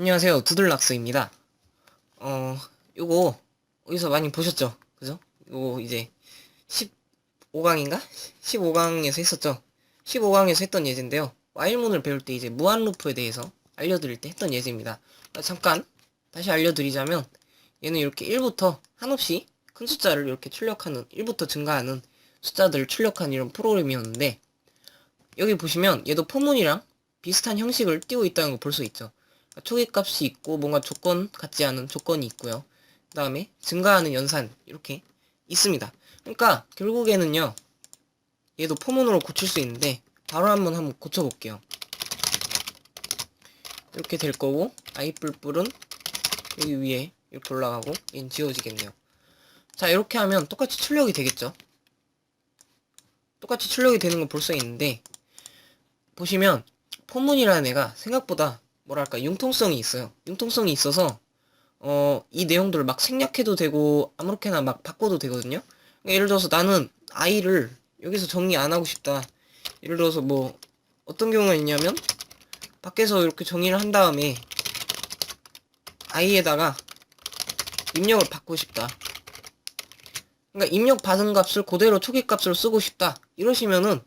안녕하세요. 두들락스입니다. 요거 어디서 많이 보셨죠? 그죠? 요거 이제 15강인가? 15강에서 했었죠? 15강에서 했던 예제인데요. 와일문을 배울 때 이제 무한루프에 대해서 알려드릴 때 했던 예제입니다. 잠깐 다시 알려드리자면 얘는 이렇게 1부터 한없이 큰 숫자를 이렇게 출력하는 1부터 증가하는 숫자들을 출력하는 이런 프로그램이었는데 여기 보시면 얘도 포문이랑 비슷한 형식을 띄고 있다는 걸 볼 수 있죠. 초기값이 있고 뭔가 조건 같지 않은 조건이 있고요. 그 다음에 증가하는 연산 이렇게 있습니다. 그러니까 결국에는요. 얘도 포문으로 고칠 수 있는데 바로 한번 고쳐볼게요. 이렇게 될 거고 i 뿔뿔은 여기 위에 이렇게 올라가고 얘는 지워지겠네요. 자 이렇게 하면 똑같이 출력이 되겠죠. 똑같이 출력이 되는 걸 볼 수 있는데 보시면 포문이라는 애가 생각보다 뭐랄까 융통성이 있어요. 융통성이 있어서 이 내용들을 막 생략해도 되고 아무렇게나 막 바꿔도 되거든요. 그러니까 예를 들어서 나는 i를 여기서 정리 안 하고 싶다. 예를 들어서 뭐 어떤 경우가 있냐면 밖에서 이렇게 정리를 한 다음에 i에다가 입력을 받고 싶다. 그러니까 입력 받은 값을 그대로 초기값으로 쓰고 싶다. 이러시면은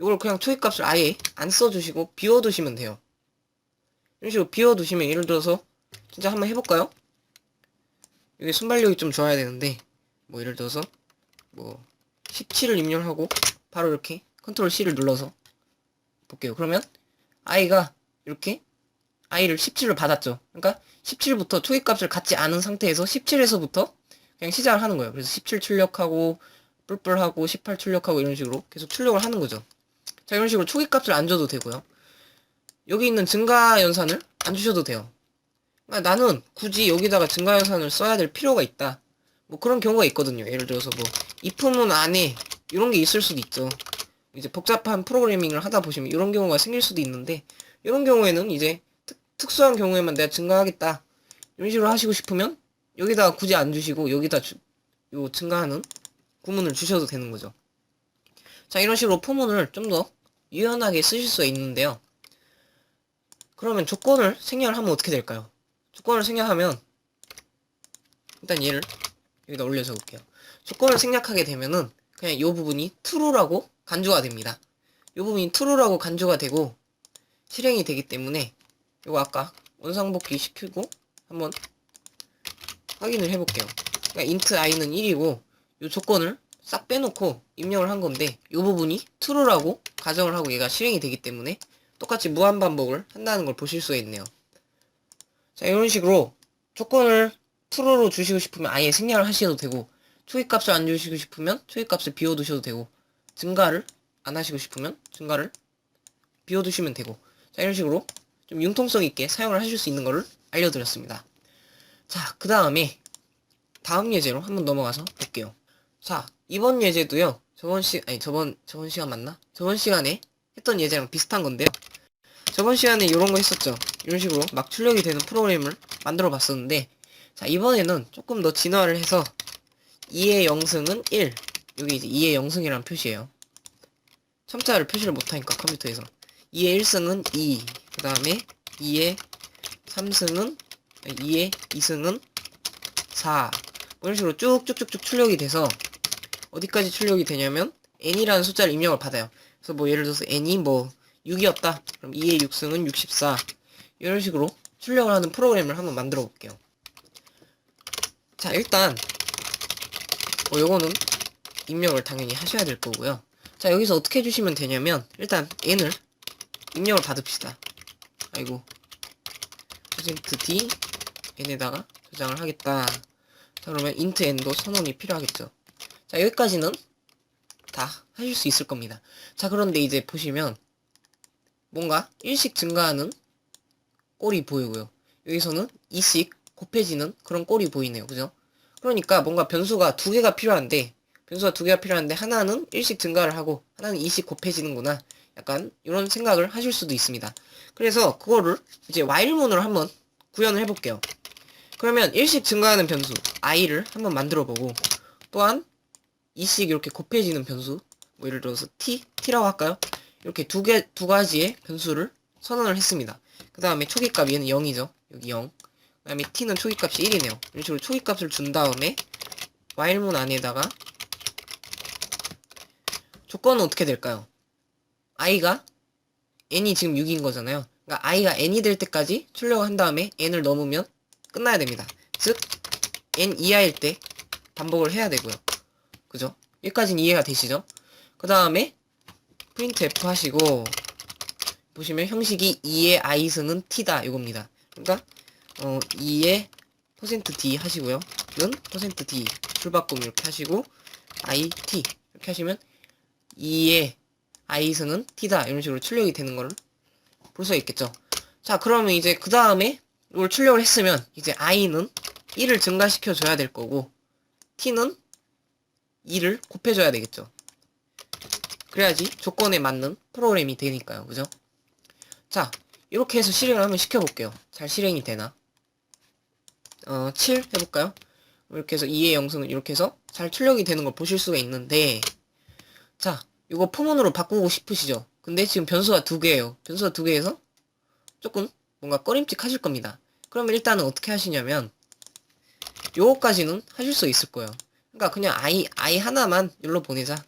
이걸 그냥 초기값을 아예 안 써주시고 비워두시면 돼요. 이런 식으로 비워두시면 예를 들어서 진짜 한번 해볼까요? 여기 순발력이 좀 좋아야 되는데 뭐 예를 들어서 뭐 17을 입력하고 바로 이렇게 컨트롤 C를 눌러서 볼게요. 그러면 i가 이렇게 i를 17을 받았죠. 그러니까 17부터 초기값을 갖지 않은 상태에서 17에서부터 그냥 시작을 하는 거예요. 그래서 17 출력하고 뿔뿔하고 18 출력하고 이런 식으로 계속 출력을 하는 거죠. 자 이런 식으로 초기값을 안 줘도 되고요. 여기 있는 증가 연산을 안 주셔도 돼요. 그러니까 나는 굳이 여기다가 증가 연산을 써야 될 필요가 있다. 뭐 그런 경우가 있거든요. 예를 들어서 뭐 if문 안에 이런 게 있을 수도 있죠. 이제 복잡한 프로그래밍을 하다 보시면 이런 경우가 생길 수도 있는데 이런 경우에는 이제 특수한 경우에만 내가 증가하겠다. 이런 식으로 하시고 싶으면 여기다가 굳이 안 주시고 여기다 요 증가하는 구문을 주셔도 되는 거죠. 자 이런 식으로 포문을 좀 더 유연하게 쓰실 수가 있는데요. 그러면 조건을 생략을 하면 어떻게 될까요? 조건을 생략하면 일단 얘를 여기다 올려 적을게요. 조건을 생략하게 되면은 그냥 이 부분이 true라고 간주가 됩니다. 이 부분이 true라고 간주가 되고 실행이 되기 때문에 이거 아까 원상복귀 시키고 한번 확인을 해볼게요. 그러니까 int i는 1이고 이 조건을 싹 빼놓고 입력을 한 건데 이 부분이 true라고 가정을 하고 얘가 실행이 되기 때문에 똑같이 무한반복을 한다는 걸 보실 수가 있네요. 자 이런 식으로 조건을 true로 주시고 싶으면 아예 생략을 하셔도 되고 초기값을 안 주시고 싶으면 초기값을 비워두셔도 되고 증가를 안 하시고 싶으면 증가를 비워두시면 되고 자 이런 식으로 좀 융통성 있게 사용을 하실 수 있는 거를 알려드렸습니다. 자 그 다음에 다음 예제로 한번 넘어가서 볼게요. 자 이번 예제도요 저번 시간 맞나? 저번 시간에 했던 예제랑 비슷한 건데요. 저번 시간에 이런 거 했었죠. 이런 식으로 막 출력이 되는 프로그램을 만들어 봤었는데 자 이번에는 조금 더 진화를 해서 2의 0승은 1 여기 이제 2의 0승이라는 표시예요. 첨자를 표시를 못하니까 컴퓨터에서 2의 1승은 2 그 다음에 2의 3승은 2의 2승은 4 뭐 이런 식으로 쭉쭉쭉쭉 출력이 돼서 어디까지 출력이 되냐면 n이라는 숫자를 입력을 받아요. 그래서 뭐 예를 들어서 n이 뭐 6이었다. 그럼 2의 6승은 64 이런 식으로 출력을 하는 프로그램을 한번 만들어 볼게요. 자 일단 요거는 입력을 당연히 하셔야 될 거고요. 자 여기서 어떻게 해주시면 되냐면 일단 n을 입력을 받읍시다. 아이고 %d n에다가 저장을 하겠다. 자 그러면 int n도 선언이 필요하겠죠. 자 여기까지는 다 하실 수 있을 겁니다. 자 그런데 이제 보시면 뭔가 1씩 증가하는 꼴이 보이고요. 여기서는 2씩 곱해지는 그런 꼴이 보이네요. 그죠? 그러니까 뭔가 변수가 두 개가 필요한데 하나는 1씩 증가를 하고 하나는 2씩 곱해지는구나. 약간 이런 생각을 하실 수도 있습니다. 그래서 그거를 이제 while문으로 한번 구현을 해볼게요. 그러면 1씩 증가하는 변수 i를 한번 만들어보고 또한 2씩 이렇게 곱해지는 변수 뭐 예를 들어서 t라고 할까요? 이렇게 두 가지의 변수를 선언을 했습니다. 그 다음에 초기값 얘는 0이죠. 여기 0. 그 다음에 t는 초기값이 1이네요. 이런 식으로 초기값을 준 다음에 while문 안에다가 조건은 어떻게 될까요? i가 n이 지금 6인 거잖아요. 그러니까 i가 n이 될 때까지 출력을 한 다음에 n을 넘으면 끝나야 됩니다. 즉 n 이하일 때 반복을 해야 되고요. 그죠? 여기까지는 이해가 되시죠? 그 다음에 printf 하시고 보시면 형식이 2의 i승은 t다 이겁니다. 그러니까 2의 %d 하시고요. 는 %d 줄바꿈 이렇게 하시고 it 이렇게 하시면 2의 i승은 t다 이런 식으로 출력이 되는 거를 볼 수가 있겠죠. 자, 그러면 이제 그 다음에 이걸 출력을 했으면 이제 i는 1을 증가시켜 줘야 될 거고 t는 2를 곱해줘야 되겠죠. 그래야지 조건에 맞는 프로그램이 되니까요. 그죠? 자, 이렇게 해서 실행을 한번 시켜볼게요. 잘 실행이 되나? 7 해볼까요? 이렇게 해서 2의 영승은 이렇게 해서 잘 출력이 되는 걸 보실 수가 있는데, 자, 이거 포문으로 바꾸고 싶으시죠? 근데 지금 변수가 2개예요. 변수가 2개에서 조금 뭔가 꺼림칙 하실 겁니다. 그러면 일단은 어떻게 하시냐면, 요거까지는 하실 수 있을 거예요. 그러니까 그냥 i 하나만 여기로 보내자.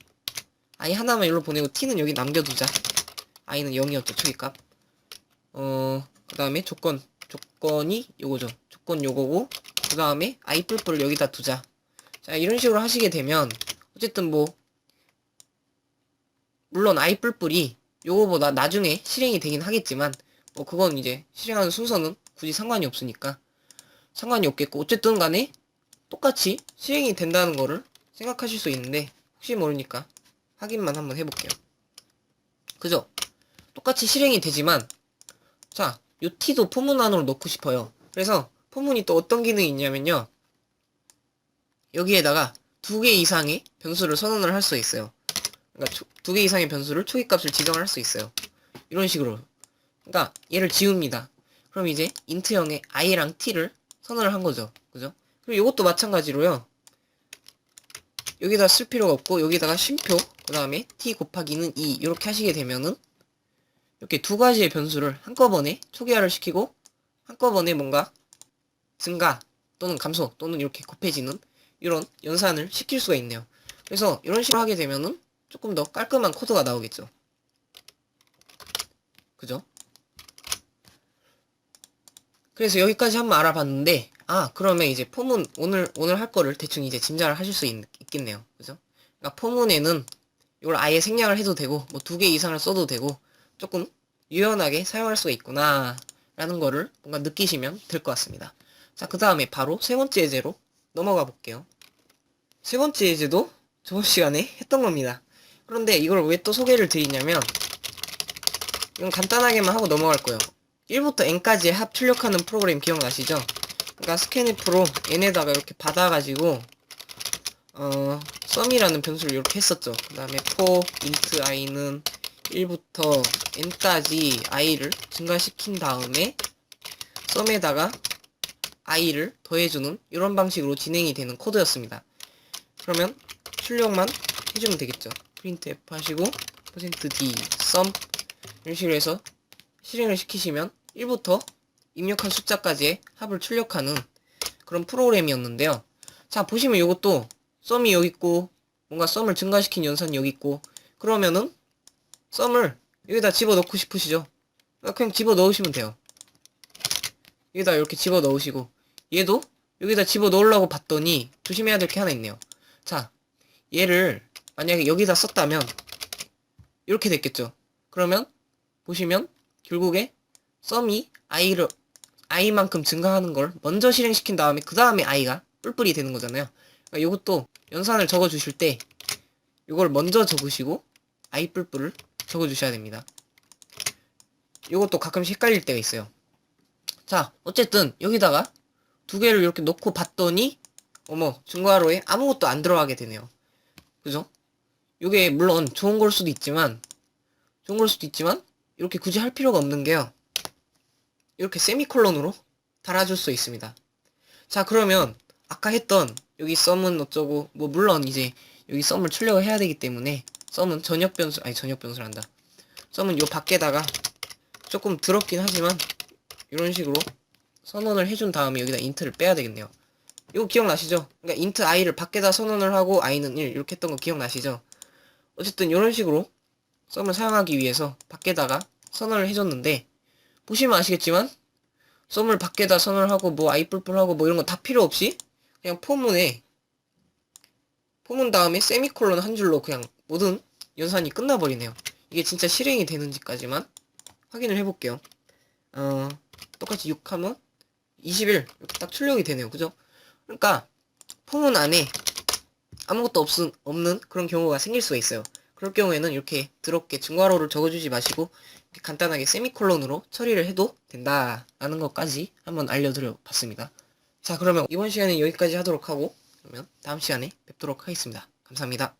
i 하나만 여기로 보내고 t는 여기 남겨두자. i는 0이었죠, 초기값. 그 다음에 조건이 요거죠. 조건 요거고, 그 다음에 i 뿔뿔을 여기다 두자. 자, 이런 식으로 하시게 되면, 어쨌든 뭐, 물론 i 뿔뿔이 요거보다 나중에 실행이 되긴 하겠지만, 뭐, 그건 이제 실행하는 순서는 굳이 상관이 없으니까, 상관이 없겠고, 어쨌든 간에 똑같이 실행이 된다는 거를 생각하실 수 있는데, 혹시 모르니까 확인만 한번 해볼게요. 그죠? 똑같이 실행이 되지만, 자, 요 t도 포문 안으로 넣고 싶어요. 그래서 포문이 또 어떤 기능이 있냐면요. 여기에다가 2개 이상의 변수를 선언을 할 수 있어요. 그러니까 2개 이상의 변수를 초기값을 지정을 할 수 있어요. 이런 식으로. 그러니까 얘를 지웁니다. 그럼 이제 int형의 i랑 t를 선언을 한 거죠. 그죠? 그리고 이것도 마찬가지로요. 여기다 쓸 필요가 없고 여기다가 쉼표, 그 다음에 t 곱하기는 2 이렇게 하시게 되면은 이렇게 두 가지의 변수를 한꺼번에 초기화를 시키고 한꺼번에 뭔가 증가 또는 감소 또는 이렇게 곱해지는 이런 연산을 시킬 수가 있네요. 그래서 이런 식으로 하게 되면은 조금 더 깔끔한 코드가 나오겠죠. 그죠? 그래서 여기까지 한번 알아봤는데, 그러면 이제 포문 오늘 할 거를 대충 이제 짐작을 하실 수 있겠네요. 그죠? 그러니까 포문에는 이걸 아예 생략을 해도 되고 뭐 2개 이상을 써도 되고 조금 유연하게 사용할 수가 있구나 라는 거를 뭔가 느끼시면 될 것 같습니다. 자, 그 다음에 바로 세 번째 예제로 넘어가 볼게요. 세 번째 예제도 저번 시간에 했던 겁니다. 그런데 이걸 왜 또 소개를 드리냐면 이건 간단하게만 하고 넘어갈 거예요. 1부터 n까지의 합 출력하는 프로그램 기억나시죠? 그러니까 scanf로 n에다가 이렇게 받아가지고 sum이라는 변수를 이렇게 했었죠. 그 다음에 for int i는 1부터 n까지 i를 증가시킨 다음에 sum에다가 i를 더해주는 이런 방식으로 진행이 되는 코드였습니다. 그러면 출력만 해주면 되겠죠. printf 하시고 %d sum 이런 식으로 해서 실행을 시키시면 1부터 입력한 숫자까지의 합을 출력하는 그런 프로그램이었는데요. 자, 보시면 이것도 sum이 여기 있고 뭔가 sum을 증가시킨 연산이 여기 있고 그러면은 sum을 여기다 집어넣고 싶으시죠? 그냥 집어넣으시면 돼요. 여기다 이렇게 집어넣으시고 얘도 여기다 집어넣으려고 봤더니 조심해야 될 게 하나 있네요. 자, 얘를 만약에 여기다 썼다면 이렇게 됐겠죠. 그러면 보시면 결국에 sum이 i만큼 증가하는 걸 먼저 실행시킨 다음에 그 다음에 i가 뿔뿔이 되는 거잖아요. 그러니까 이것도 연산을 적어 주실 때 이걸 먼저 적으시고 i 뿔뿔을 적어 주셔야 됩니다. 이것도 가끔씩 헷갈릴 때가 있어요. 자, 어쨌든 여기다가 두 개를 이렇게 넣고 봤더니 어머, 증거하로에 아무것도 안 들어가게 되네요. 그죠? 이게 물론 좋은 걸 수도 있지만 이렇게 굳이 할 필요가 없는 게요. 이렇게 세미콜론으로 달아줄 수 있습니다. 자, 그러면 아까 했던 여기 sum은 어쩌고 뭐 물론 이제 여기 sum을 출력을 해야 되기 때문에 sum은 전역 변수란다. sum은 요 밖에다가 조금 더럽긴 하지만 이런 식으로 선언을 해준 다음에 여기다 int를 빼야 되겠네요. 이거 기억나시죠? 그러니까 int i를 밖에다 선언을 하고 i는 1 이렇게 했던 거 기억나시죠? 어쨌든 이런 식으로 썸을 사용하기 위해서 밖에다가 선언을 해줬는데, 보시면 아시겠지만 썸을 밖에다 선언을 하고 뭐 i 뿔뿔하고 뭐 이런 거 다 필요 없이 그냥 포문 다음에 세미콜론 한 줄로 그냥 모든 연산이 끝나버리네요. 이게 진짜 실행이 되는지까지만 확인을 해볼게요. 똑같이 6 하면 21 이렇게 딱 출력이 되네요. 그죠? 그러니까 포문 안에 아무것도 없는 그런 경우가 생길 수가 있어요. 그럴 경우에는 이렇게 더럽게 증괄호를 적어주지 마시고 이렇게 간단하게 세미콜론으로 처리를 해도 된다라는 것까지 한번 알려드려 봤습니다. 자, 그러면 이번 시간에 여기까지 하도록 하고, 그러면 다음 시간에 뵙도록 하겠습니다. 감사합니다.